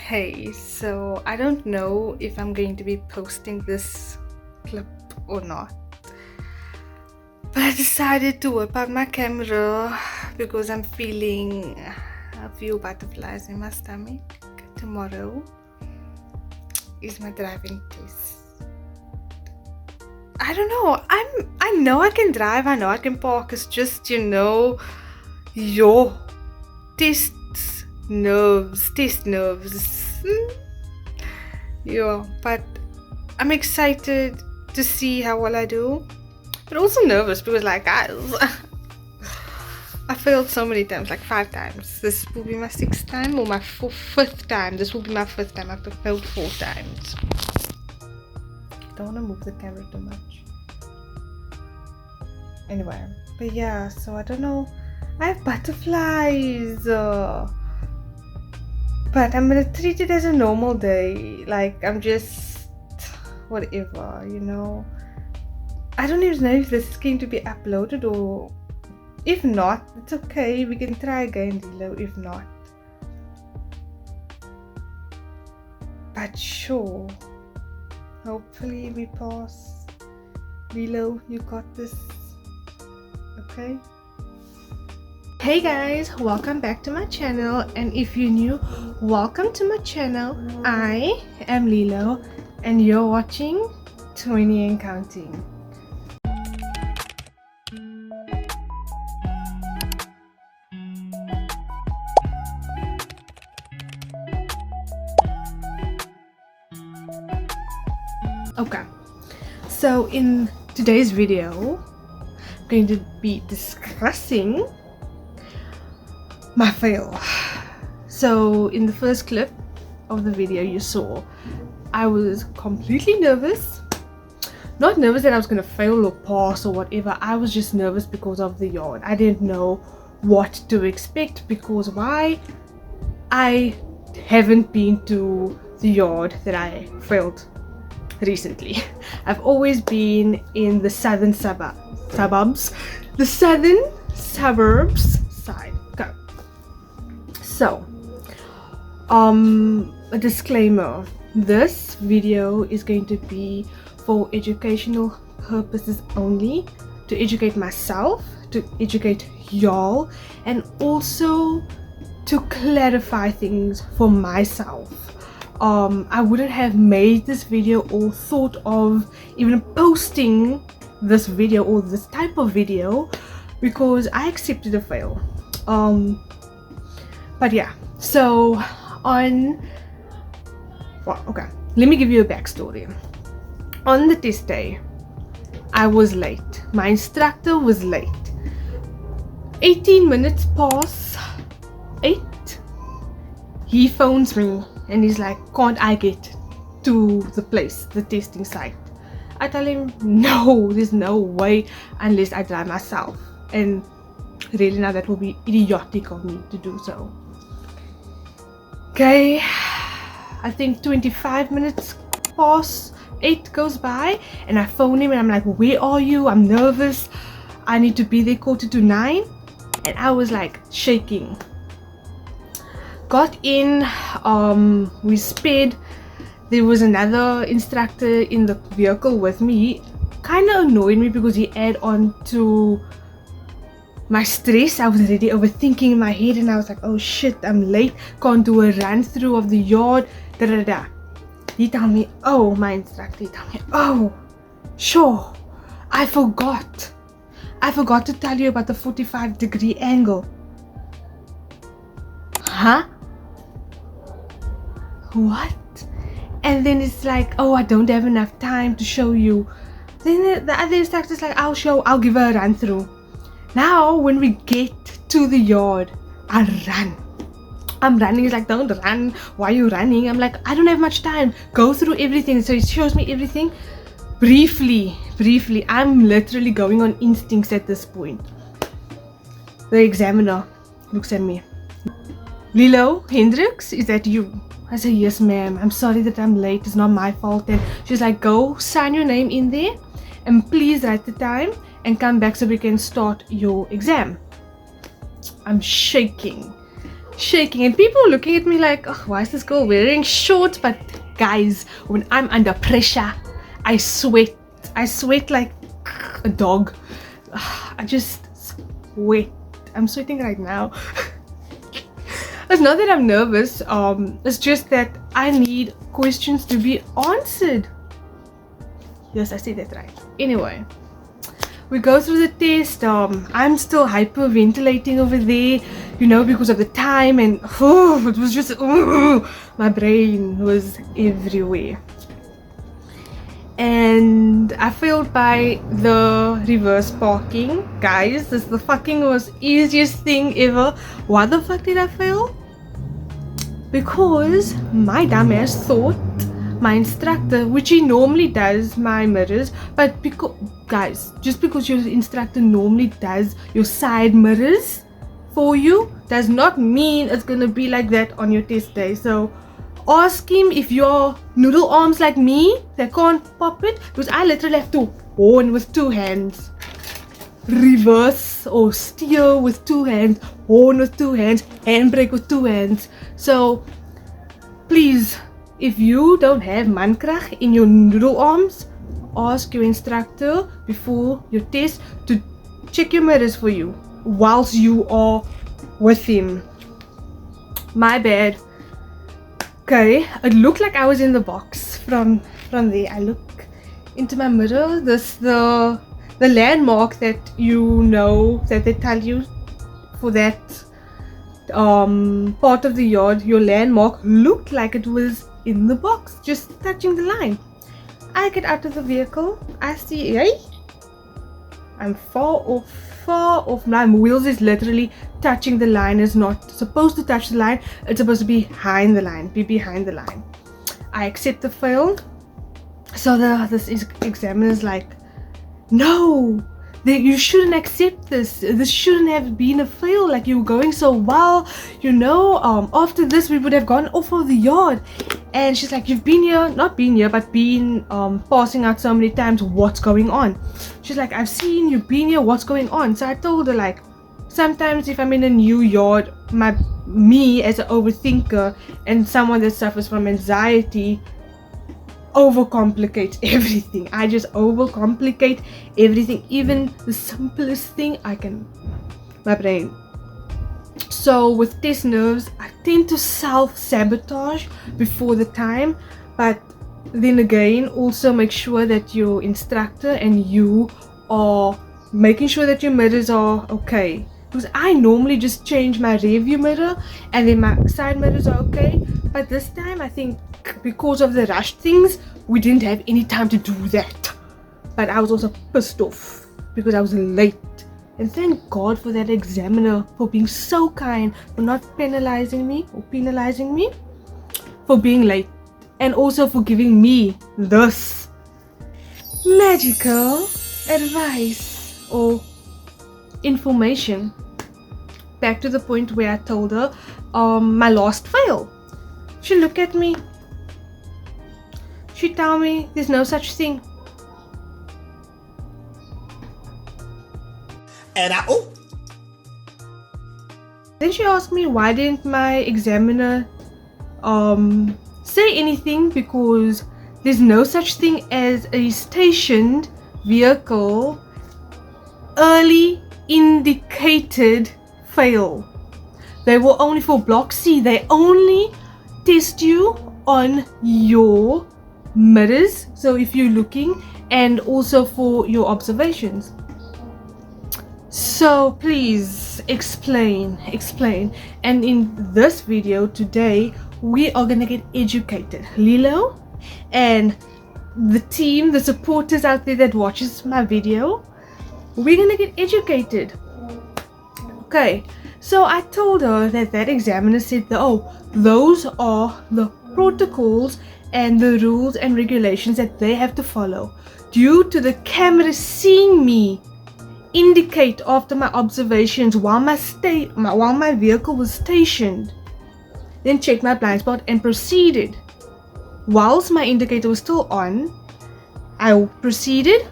Hey, so I don't know if I'm going to be posting this clip or not, but I decided to whip out my camera because I'm feeling a few butterflies in my stomach. Tomorrow is my driving test. I don't know, I know I can drive, I know I can park. It's just, your test nerves. Yeah, but I'm excited to see how well I do, but also nervous because, like, guys, I failed so many times, like 5 times. This will be my 6th time or my 5th time. This will be my 5th time. I've failed 4 times. Don't want to move the camera too much. Anyway, but yeah, so I don't know. I have butterflies. But I'm gonna treat it as a normal day. Like, I'm just whatever, I don't even know if this is going to be uploaded, or if not, it's okay. We can try again, Lilo, if not. But sure, hopefully we pass. Lilo, you got this, okay? Hey guys, welcome back to my channel, and if you're new, welcome to my channel. I am Lilo and you're watching 20 and Counting. Okay, so in today's video I'm going to be discussing my fail. So in the first clip of the video you saw, I was completely nervous. Not nervous that I was gonna fail or pass or whatever. I was just nervous because of the yard. I didn't know what to expect because why? I haven't been to the yard that I failed recently. I've always been in the southern suburbs side. Go. So, a disclaimer. This video is going to be for educational purposes only, to educate myself, to educate y'all, and also to clarify things for myself. I wouldn't have made this video or thought of even posting this video or this type of video because I accepted a fail. But yeah, so okay, let me give you a backstory. On the test day, I was late. My instructor was late. 18 minutes past 8, he phones me and he's like, can't I get to the place, the testing site? I tell him, no, there's no way unless I drive myself. And really now that will be idiotic of me to do so. Okay, I think 25 minutes past 8 goes by and I phone him and I'm like, where are you? I'm nervous. I need to be there 8:45. And I was like shaking. Got in, we sped. There was another instructor in the vehicle with me. Kind of annoyed me because he added on to my stress. I was already overthinking in my head and I was like, oh shit, I'm late, can't do a run through of the yard, He told me, my instructor, he told me, oh, sure, I forgot to tell you about the 45-degree angle. Huh? What? And then it's like, oh, I don't have enough time to show you. Then the other instructor's like, I'll give her a run through. Now when we get to the yard, I run. I'm running. He's like, don't run, why are you running? I'm like, I don't have much time, go through everything. So he shows me everything briefly. I'm literally going on instincts at this point. The examiner looks at me. Lilo Hendricks, is that you? I say, yes ma'am, I'm sorry that I'm late, it's not my fault. And she's like, go sign your name in there and please write the time and come back so we can start your exam. I'm shaking. shaking, and people were looking at me like, oh, why is this girl wearing shorts? But guys, when I'm under pressure, I sweat like a dog. I just sweat. I'm sweating right now. It's not that I'm nervous, it's just that I need questions to be answered. Yes, I said that right. Anyway, we go through the test. I'm still hyperventilating over there, you know, because of the time, and it was just, my brain was everywhere. And I failed by the reverse parking. Guys, this is the fucking most easiest thing ever. Why the fuck did I fail? Because my dumbass thought my instructor, which he normally does my mirrors, but because, guys, just because your instructor normally does your side mirrors for you does not mean it's gonna be like that on your test day. So ask him if you're noodle arms like me that can't pop it, because I literally have to horn with 2 hands, reverse or steer with 2 hands, horn with 2 hands, handbrake with 2 hands. So please, if you don't have mankracht in your noodle arms, ask your instructor before your test to check your mirrors for you whilst you are with him. My bad. Okay, it looked like I was in the box from there. I look into my mirror. The landmark that you know that they tell you for that part of the yard, your landmark looked like it was in the box, just touching the line. I get out of the vehicle. I see, hey, I'm far off. My wheels is literally touching the line. It's not supposed to touch the line. It's supposed to be behind the line. I accept the fail. So this examiner's like, no, you shouldn't accept this. This shouldn't have been a fail. Like, you were going so well, you know. After this, we would have gone off of the yard. And she's like, you've been here, not been here, but been passing out so many times. What's going on? She's like, I've seen you've been here. What's going on? So I told her, like, sometimes if I'm in a new yard, me as an overthinker and someone that suffers from anxiety overcomplicates everything. I just overcomplicate everything, even the simplest thing. My brain. So with test nerves, I tend to self-sabotage before the time, but then again, also make sure that your instructor and you are making sure that your mirrors are okay. Because I normally just change my rear view mirror and then my side mirrors are okay, but this time I think because of the rush things, we didn't have any time to do that. But I was also pissed off because I was late. And thank God for that examiner for being so kind, for not penalizing me for being late, and also for giving me this magical advice or information. Back to the point where I told her my last fail. She looked at me. She told me there's no such thing. And Then she asked me why didn't my examiner say anything, because there's no such thing as a stationed vehicle early indicated fail. They were only for block C. They only test you on your mirrors, so if you're looking, and also for your observations. So please explain. And in this video today, we are gonna get educated. Lilo and the team, the supporters out there that watches my video, we're gonna get educated. Okay, so I told her that examiner said those are the protocols and the rules and regulations that they have to follow due to the camera seeing me indicate after my observations while my vehicle was stationed, then checked my blind spot and proceeded. Whilst my indicator was still on, I proceeded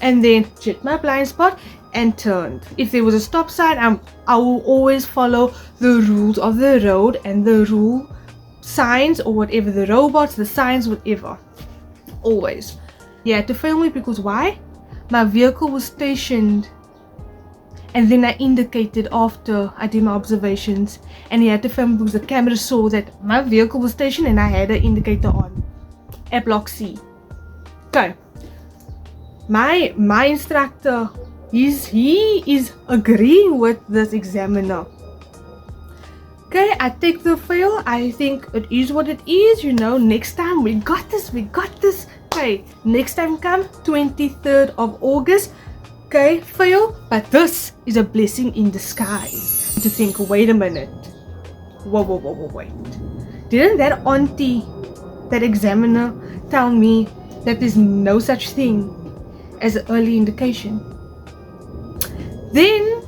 and then checked my blind spot and turned. If there was a stop sign, I will always follow the rules of the road and the rule signs or whatever, the robots, the signs, whatever. Always. He had to film me because why? My vehicle was stationed, and then I indicated after I did my observations, and he had to film because the camera saw that my vehicle was stationed and I had an indicator on at block C. Okay. My instructor, he is agreeing with this examiner. Okay, I take the fail. I think it is what it is, you know. Next time we got this. Okay, next time come 23rd of August. Okay, fail, but this is a blessing in disguise. To think, wait a minute. Whoa, wait. Didn't that auntie, that examiner, tell me that there's no such thing as an early indication? Then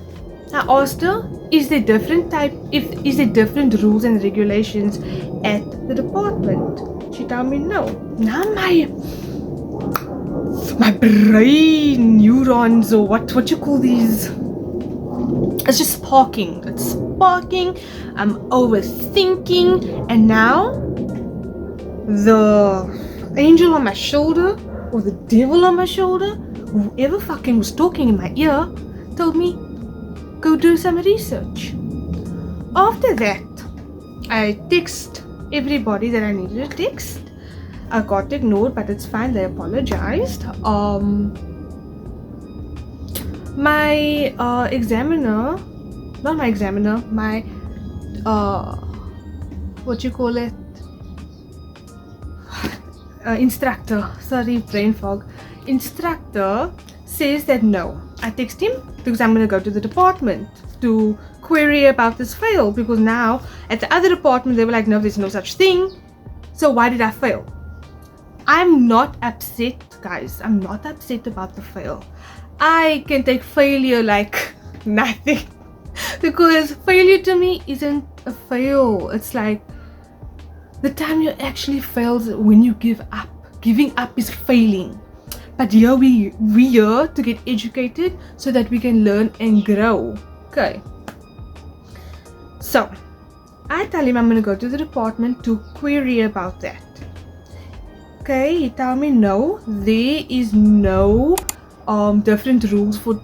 I asked her, is there different different rules and regulations at the department? She told me no. Now my brain neurons, or what you call these, it's just sparking. I'm overthinking, and now the angel on my shoulder, or the devil on my shoulder, whoever fucking was talking in my ear, told me, go do some research. After that, I text everybody that I needed to text. I got ignored, but it's fine, they apologized. My examiner, not my examiner, my what you call it, instructor, sorry, brain fog, instructor says that no. I text him because I'm going to go to the department to query about this fail, because now at the other department they were like, no, there's no such thing, so why did I fail? I'm not upset, guys. I'm not upset about the fail. I can take failure like nothing because failure to me isn't a fail. It's like the time you actually fail is when you give up. Giving up is failing. But here we here to get educated so that we can learn and grow. Okay. So I tell him I'm gonna go to the department to query about that. Okay, he tell me no, there is no different rules for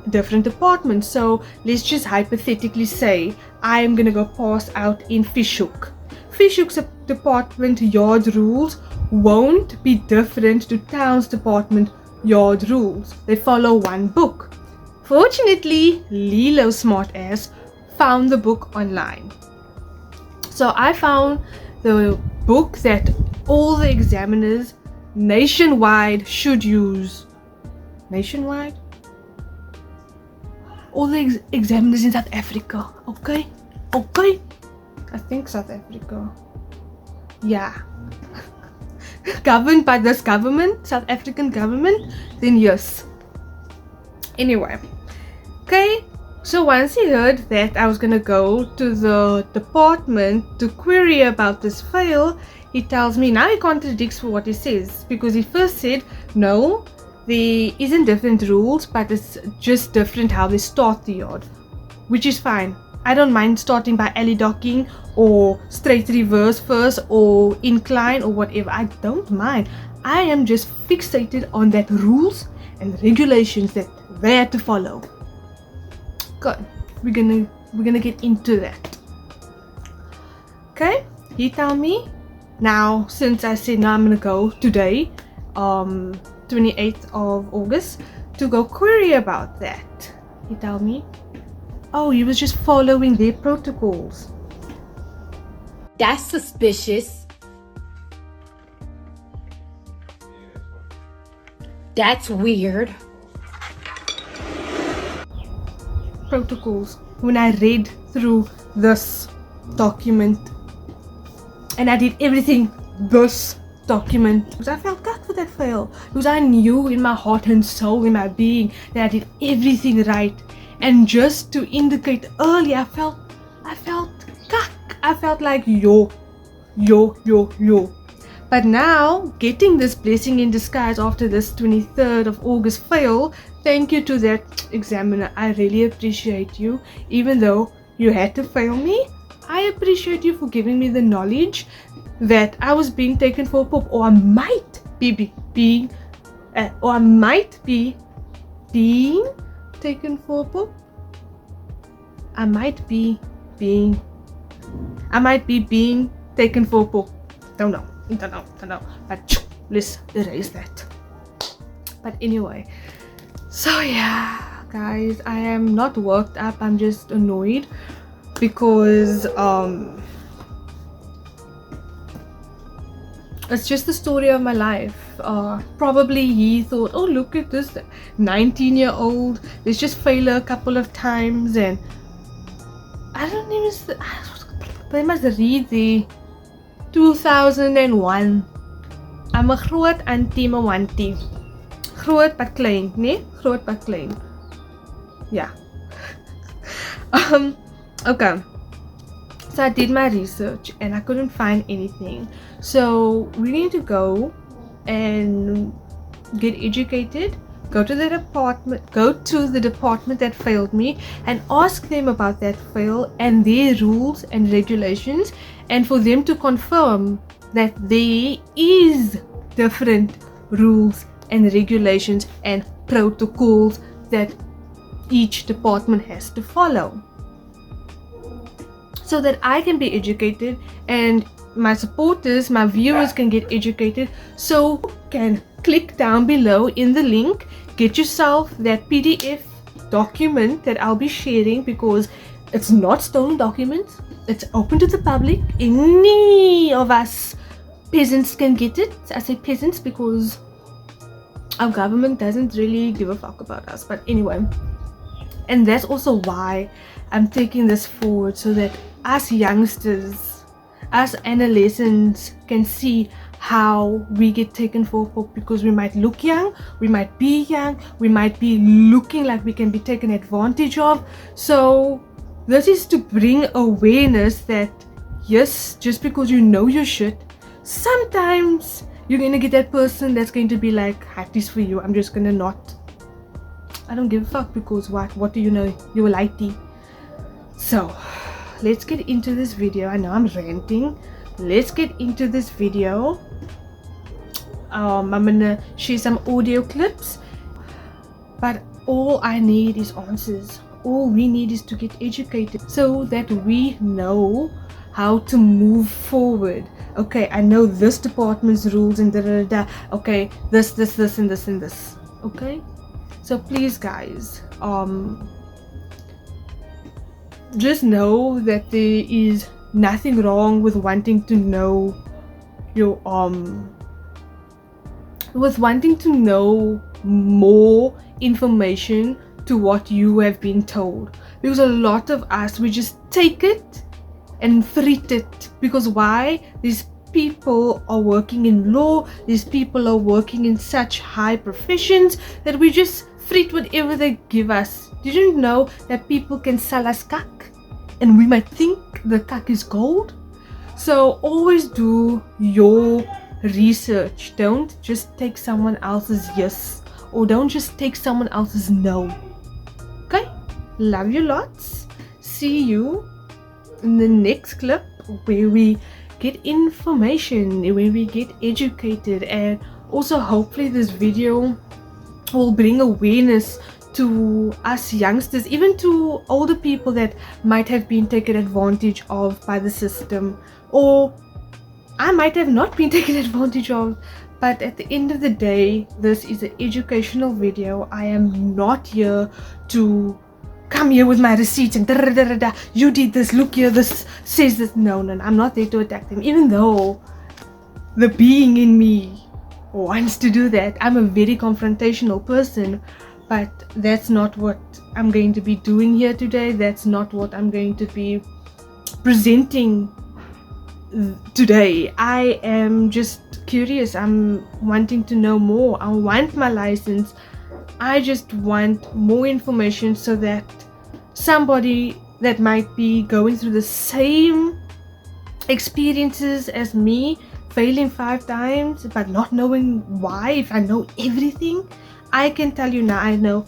different departments. So let's just hypothetically say I am gonna go pass out in Fishhook. Fishhook's department yard rules won't be different to Town's department yard rules. They follow one book. Fortunately, Lilo smart ass found the book online. So I found the book that all the examiners nationwide should use. Nationwide? All the examiners in South Africa. Okay? I think South Africa. Yeah. Governed by this government, South African government, then yes. Anyway. Okay. So once he heard that I was gonna go to the department to query about this fail, he tells me now he contradicts for what he says, because he first said no, there isn't different rules, but it's just different how they start the yard, which is fine. I don't mind starting by alley docking or straight reverse first or incline or whatever. I don't mind. I am just fixated on that rules and regulations that they had to follow. Good. We're gonna get into that. Okay. He tell me now, since I said now I'm gonna go today, 28th of August, to go query about that. He tell me, oh, he was just following their protocols. That's suspicious. That's weird. Protocols. When I read through this document and I did everything this document, because I felt gut for that fail, because I knew in my heart and soul, in my being, that I did everything right. And just to indicate early, I felt cuck. I felt like yo. But now, getting this blessing in disguise after this 23rd of August fail, thank you to that examiner. I really appreciate you. Even though you had to fail me, I appreciate you for giving me the knowledge that I was being taken for a poop, or I might be being taken for a poop. I might be being taken for a poop. Don't know. But let's erase that. But anyway, so yeah, guys, I am not worked up. I'm just annoyed because it's just the story of my life. Probably he thought, oh, look at this 19-year-old, let's just fail her a couple of times, and I don't even, they must read the 2001. I'm a groot auntie Mawanti. Groot but klein, nee? Groot but klein. Yeah. Okay. So I did my research and I couldn't find anything. So we need to go and get educated. Go to the department that failed me and ask them about that fail and their rules and regulations, and for them to confirm that there is different rules and regulations and protocols that each department has to follow, so that I can be educated and my supporters, my viewers can get educated. So can click down below in the link, get yourself that PDF document that I'll be sharing, because it's not stolen documents, it's open to the public. Any of us peasants can get it. I say peasants because our government doesn't really give a fuck about us, but anyway. And that's also why I'm taking this forward, so that us youngsters, us adolescents can see how we get taken for poop, because we might look young, we might be young, we might be looking like we can be taken advantage of. So this is to bring awareness that yes, just because you know your shit, sometimes you're gonna get that person that's going to be like, hatties for you, I'm just gonna not, I don't give a fuck, because what do you know, you're lighty. So let's get into this video. I know I'm ranting. Let's get into this video. I'm gonna share some audio clips, but all I need is answers. All we need is to get educated so that we know how to move forward. Okay, I know this department's rules and okay, this and this. Okay, so please guys, just know that there is nothing wrong with wanting to know your with wanting to know more information to what you have been told, because a lot of us, we just take it and treat it. Because why? These people are working in law, these people are working in such high professions, that we just treat whatever they give us. Did you know that people can sell us cuck and we might think the cuck is gold? So always do your research. Don't just take someone else's yes, or don't just take someone else's no. Okay, love you lots. See you in the next clip, where we get information, where we get educated, and also hopefully this video will bring awareness to us youngsters, even to older people that might have been taken advantage of by the system, or I might have not been taken advantage of. But at the end of the day, this is an educational video. I am not here to come here with my receipts and you did this, look here, this says this. No, I'm not there to attack them, even though the being in me wants to do that. I'm a very confrontational person, but that's not what I'm going to be doing here today. That's not what I'm going to be presenting today. I am just curious. I'm wanting to know more. I want my license. I just want more information, so that somebody that might be going through the same experiences as me, failing 5 times but not knowing why, if I know everything, I can tell you now, I know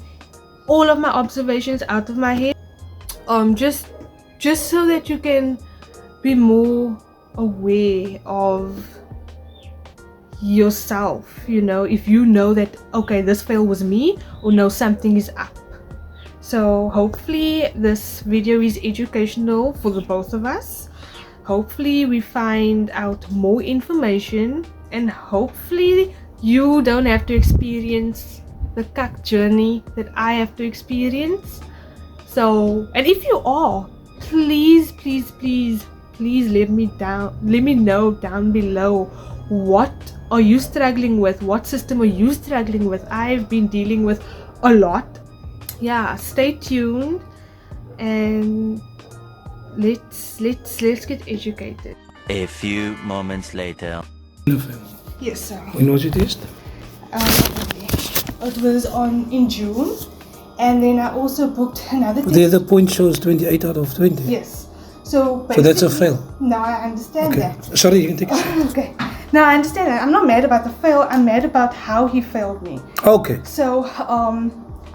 all of my observations out of my head. Just so that you can be more aware of yourself, you know, if you know that okay, this fail was me, or no, something is up. So hopefully this video is educational for the both of us. Hopefully we find out more information, and hopefully you don't have to experience the cuck journey that I have to experience. So, and if you are, please let me know down below, what are you struggling with, what system are you struggling with. I've been dealing with a lot. Yeah, stay tuned and let's get educated. A few moments later. Yes, sir. When was your test? It was in June, and then I also booked another test. The other point shows 28 out of 20. Yes. So that's a fail. No, I understand Okay. that. Sorry, you can take it. Okay. No, I understand that. I'm not mad about the fail. I'm mad about how he failed me. Okay. So,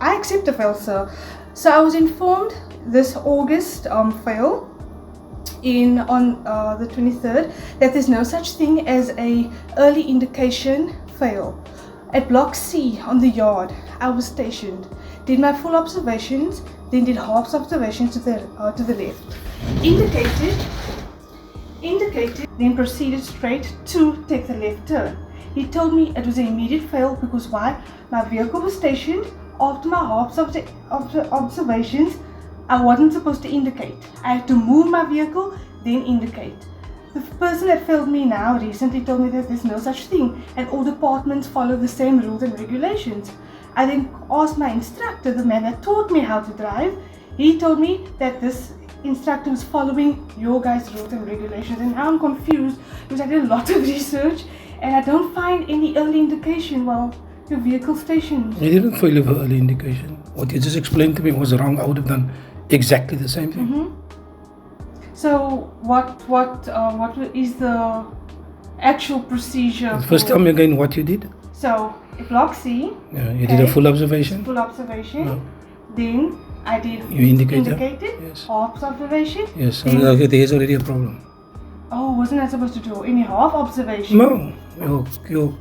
I accept the fail, sir. So I was informed this August fail on the 23rd that there's no such thing as a early indication fail. At block C on the yard, I was stationed, did my full observations, then did half observations to the left. Indicated, then proceeded straight to take the left turn. He told me it was an immediate fail because why? My vehicle was stationed. After my half observations, I wasn't supposed to indicate. I had to move my vehicle, then indicate. The person that failed me now recently told me that there's no such thing and all departments follow the same rules and regulations. I then asked my instructor, the man that taught me how to drive. He told me that this instructor was following your guys' rules and regulations, and now I'm confused because I did a lot of research and I don't find any early indication while your vehicle stationed. You didn't fail for early indication. What you just explained to me was wrong. I would have done exactly the same thing. Mm-hmm. So what is the actual procedure? First, tell me again what you did. So block C. Yeah, you did a full observation. Full observation. No. Then I did. You indicated. Yes. Half observation. Yes. So okay, there's already a problem. Oh, wasn't I supposed to do any half observation? No. You.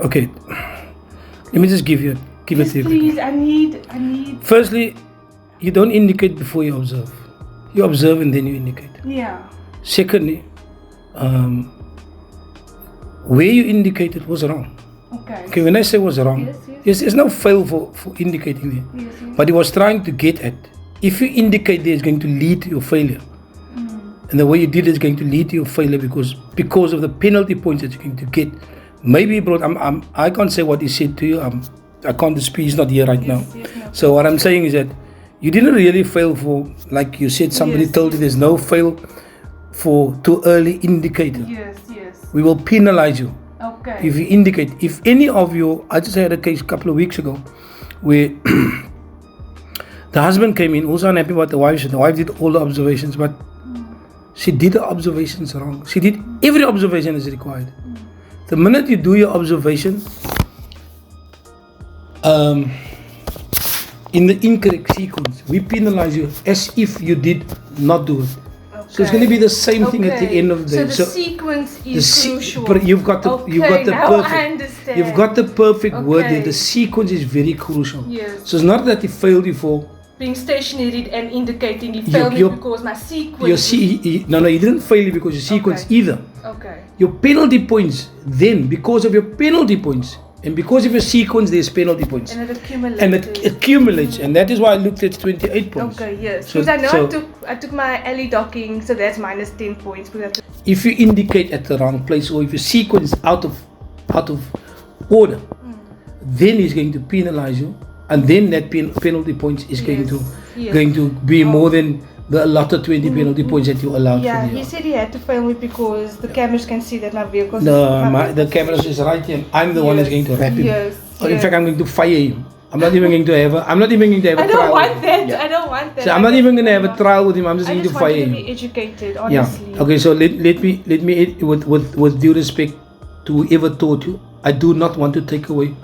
Okay. Let me just give it to you. Please, I need. Firstly, you don't indicate before you observe. You observe and then you indicate. Yeah. Secondly, where you indicated was wrong. Okay. Okay, when I say was wrong, yes, there's no fail for indicating there. Yes. But he was trying to get at, if you indicate there, it's going to lead to your failure. And the way you did it is going to lead to your failure because of the penalty points that you're going to get. Maybe he brought, I can't say what he said to you. I can't dispute, he's not here right now. Yes, no. So what I'm saying is that you didn't really fail for, like you said, somebody told you there's no fail for too early indicator. Yes. We will penalize you. Okay. If you indicate, if any of you, I just had a case a couple of weeks ago where the husband came in, also unhappy about the wife. The wife did all the observations, but she did the observations wrong. She did every observation as required. The minute you do your observation in the incorrect sequence, we penalize you as if you did not do it. So it's going to be the same thing at the end of the day. So the sequence is crucial. But you've got the perfect. You've got the perfect word there. The sequence is very crucial. Yes. So it's not that he failed you for being stationary and indicating. He failed me because my sequence. No, he didn't fail you because your sequence either. Okay. Your penalty points, then because of your penalty points and because of your sequence, there's penalty points. And it accumulates. And it accumulates, and that is why I looked at 28 points. Okay, yes. Because I know I took my alley docking, so that's minus 10 points. If you indicate at the wrong place, or if your sequence out of order, then he's going to penalize you, and then that penalty points is going to be more than the allotted 20 penalty points that you allowed. Yeah, he said he had to fail me because the cameras can see that my vehicle. No, the cameras is right here. I'm the one that's going to wrap him. In fact, I'm going to fire him. I'm not even going to have a trial. I don't want that. So I'm not even going to have a trial with him. I'm just going to fire him. I just want you to be educated, honestly. Yeah. Okay, so let me with due respect to whoever taught you, I do not want to take away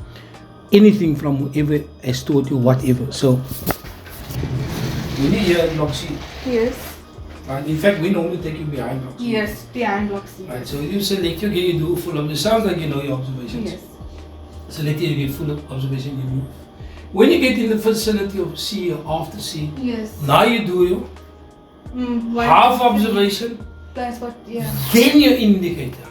anything from whoever has taught you whatever. So when you're here in block C, Yes. in fact, we normally take you behind block C. Yes, behind block C. Right, so you select your gear, you do full of. It sounds like you know your observations. Yes. Select your gear, full of observation, you move. When you get in the vicinity of C or after C, Yes. now you do your half observation, That's what, yeah. then your indicator.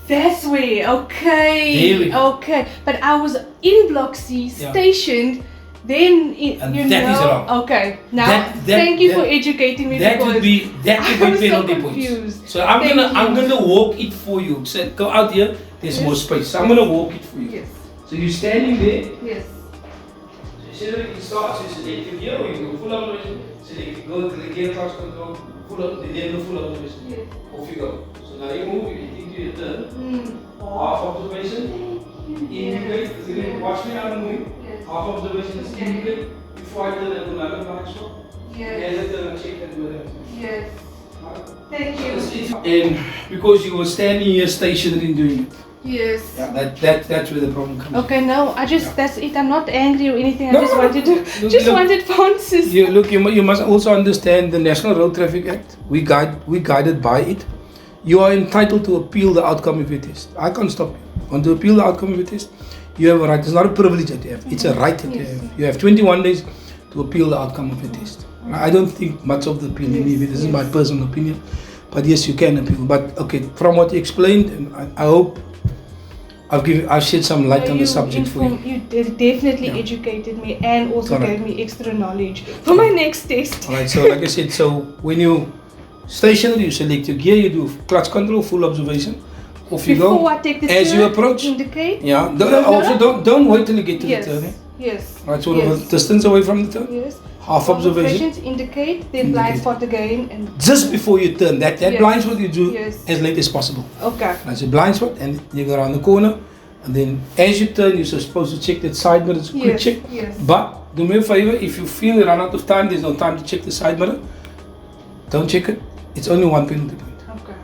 That's way, okay. There we go. Okay. But I was in block C, stationed, then, And you that know. is wrong. Okay. Now, That- thank you that- for educating me That because would be I was so penalty confused. points. So I'm Thank gonna you. walk it for you. So go out here. There's Yes. more space. So I'm gonna walk it for you. Yes. So you're standing there. Yes. So you see that you start. So you select your gear, or you go full observation. Select go to the gear class control. Full up. Then the full observation. Yes. Off you go. So now you move. You get into your turn. Half observation. Indicate. Watch me. I'm moving. Yes. Half observation is indicate. Before I turn, I do another blind spot. Yes. As I turn, I check that mirror. Yes. Thank you. And because you were standing here stationary and doing it. Yes. Yeah, that's where the problem comes. Okay, no, I just, that's it. I'm not angry or anything. I No, just no, wanted no. to, just Look. wanted answers. You must also understand the National Road Traffic Act. We guided by it. You are entitled to appeal the outcome of your test. I can't stop you. Want to appeal the outcome of your test? You have a right. It's not a privilege that you have. It's a right that you have. You have 21 days to appeal the outcome of your test. I don't think much of the appeal in me. This is my personal opinion. But yes, you can appeal. But okay, from what you explained, and I hope I've shed some light on the subject for you. You definitely educated me and also gave me extra knowledge for my next test. Alright, so like I said, so when you stationary, you select your gear, you do clutch control, full observation. Off you go. Before I take the As turn, you approach, indicate. yeah. Don't wait till you get to Yes. the turn. Yes. Right, sort of a distance away from the turn. Yes. Half observation. Observations indicate, then blind Indicate. spot again, and Just before you turn, that Yes. blind spot you do Yes. as late as possible. okay. That's a blind spot, and you go around the corner, and then as you turn, you're supposed to check that side mirror. It's a quick Yes. check. Yes. But do me a favor, if you feel you run out of time, there's no time to check the side mirror. Don't check it. It's only one penalty point. Okay.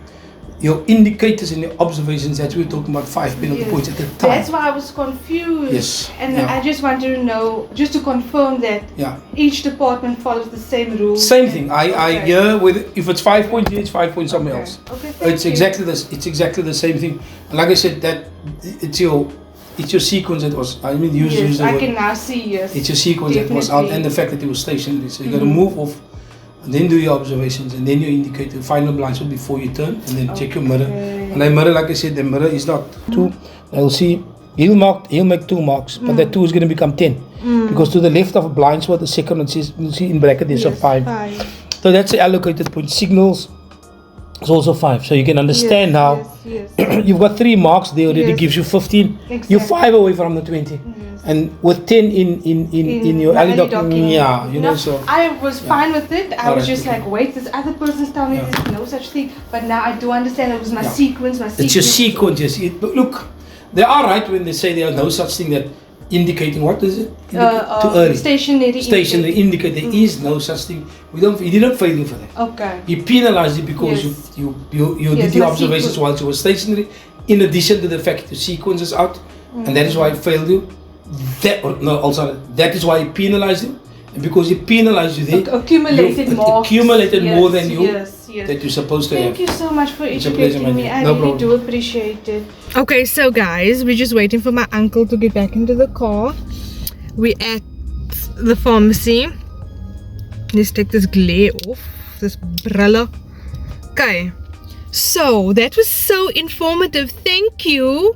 Your indicators and your observations, that we're talking about 5 penalty Yes. points at the time. That's why I was confused. Yes. And Yeah. I just wanted to know, just to confirm that Yeah. each department follows the same rules. Same thing. I Okay. hear with if it's 5 points here, it's 5 points somewhere Okay. else. Okay, thank It's you. exactly this. It's exactly the same thing. And like I said, that it's your sequence that was. I mean, use Yes, the I word. can now see, yes. It's your sequence that was out, Definitely. and the fact that it was stationary. So you got to move off, and then do your observations, and then you indicate the final blind spot before you turn, and then check your mirror. Okay. And that mirror, like I said, the mirror is not two. I'll see. He'll make 2 marks, but that 2 is going to become 10 because to the left of a blind spot, the second one says you'll see in bracket there's a 5. 5. So that's the allocated point. Signals is also 5. So you can understand how Yes. you've got 3 marks there already, Yes. gives you 15. Exactly. You're 5 away from the 20. And with 10 in your my alley alley document, yeah, you know, so. I was fine with it. I was Alright, just okay. like, wait, this other person's telling me there's no such thing. But now I do understand it was my Yeah. sequence, my sequence. It's your sequence, yes. But look, they are right when they say there are no such thing that indicating, what is it? Too early. Stationary. Stationary indicate there is no such thing. He didn't fail you for that. Okay. He penalized you because Yes. you Yes, did your my observations sequence. while you were stationary, in addition to the fact the sequence is out, and that is why it failed you. That is why he penalized you, and because he penalized you there, Accumulated you've marks. accumulated Yes, more than you yes. that you're supposed to Thank have. you so much for It's a pleasure, educating my me. dear. I No really problem. do appreciate it. Okay, so guys, we're just waiting for my uncle to get back into the car. We're at the pharmacy. Let's take this glare off, this brilla. Okay, so that was so informative. Thank you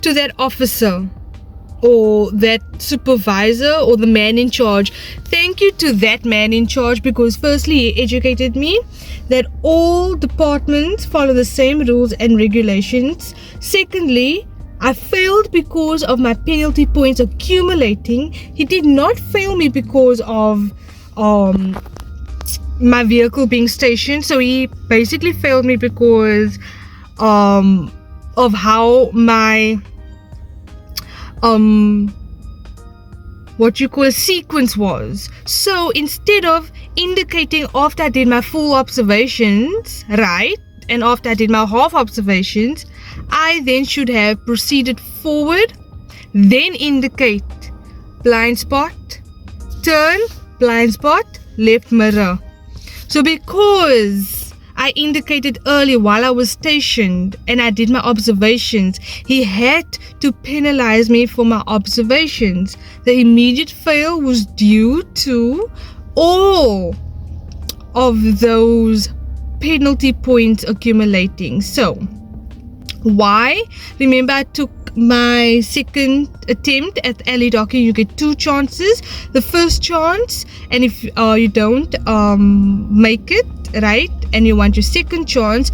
to that officer or that supervisor or the man in charge. Thank you to that man in charge, because firstly he educated me that all departments follow the same rules and regulations. Secondly, I failed because of my penalty points accumulating. He did not fail me because of my vehicle being stationed. So he basically failed me because of how my what you call a sequence was. So instead of indicating after I did my full observations, right, and after I did my half observations, I then should have proceeded forward, then indicate, blind spot, turn, blind spot, left mirror. So because I indicated earlier while I was stationed and I did my observations, he had to penalize me for my observations. The immediate fail was due to all of those penalty points accumulating. So why? Remember, I took my second attempt at alley docking. You get 2 chances. The first chance, and if you don't make it right and you want your second chance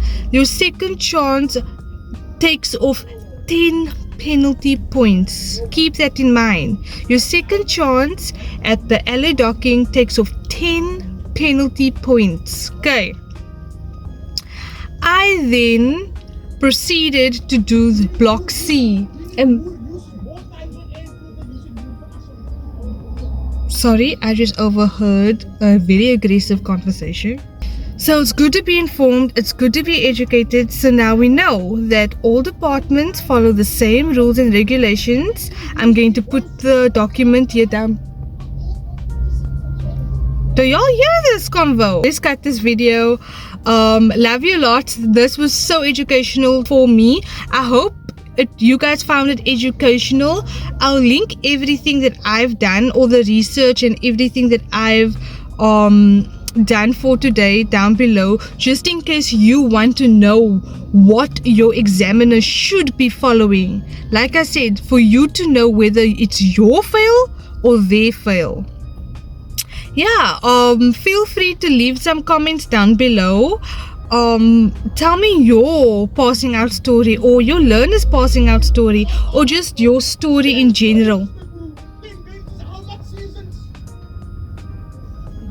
takes off 10 penalty points. Keep that in mind. Your second chance at the alley docking takes off 10 penalty points. Okay, I then proceeded to do the block C. Sorry, I just overheard a very aggressive conversation. So it's good to be informed, it's good to be educated. So now we know that all departments follow the same rules and regulations. I'm going to put the document here down. Do y'all hear this convo? Let's cut this video. Love you lots. This was so educational for me. I hope you guys found it educational. I'll link everything that I've done, all the research and everything that I've done for today down below, just in case you want to know what your examiner should be following. Like I said, for you to know whether it's your fail or their fail. Yeah, feel free to leave some comments down below. Tell me your passing out story, or your learner's passing out story, or just your story in general.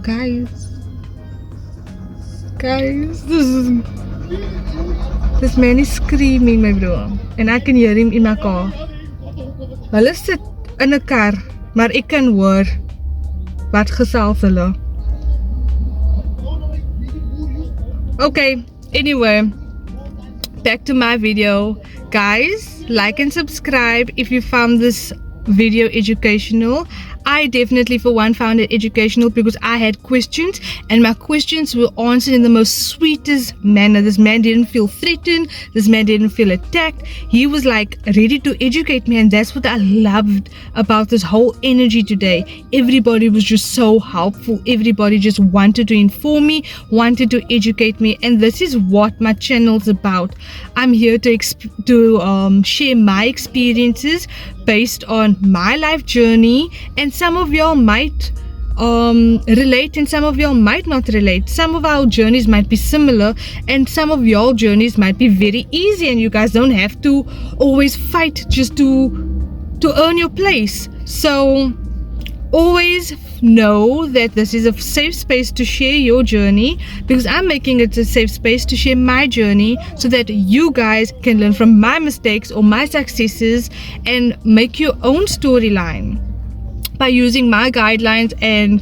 Guys, this man is screaming, my bro, and I can hear him in my car. Hulle sit in 'n kar, maar ek kan hoor wat gesels hulle. Okay, anyway, back to my video. Guys, like and subscribe if you found this video educational. I definitely for one found it educational because I had questions and my questions were answered in the most sweetest manner. This man didn't feel threatened, this man didn't feel attacked. He was like ready to educate me, and that's what I loved about this whole energy today. Everybody was just so helpful. Everybody just wanted to inform me, wanted to educate me, and this is what my channel's about. I'm here to share my experiences based on my life journey, and some of y'all might relate and some of y'all might not relate. Some of our journeys might be similar and some of y'all journeys might be very easy, and you guys don't have to always fight just to earn your place. So always know that this is a safe space to share your journey, because I'm making it a safe space to share my journey so that you guys can learn from my mistakes or my successes and make your own storyline by using my guidelines. And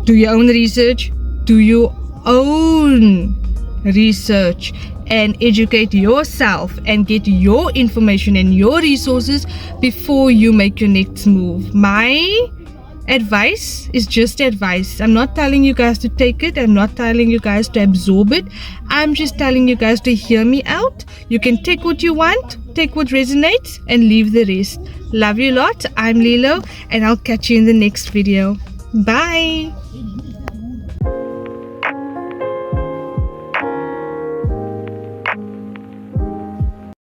do your own research, do your own research and educate yourself and get your information and your resources before you make your next move. My advice is just advice. I'm not telling you guys to take it. I'm not telling you guys to absorb it. I'm just telling you guys to hear me out. You can take what you want, take what resonates, and leave the rest. Love you a lot. I'm Lilo, and I'll catch you in the next video. Bye.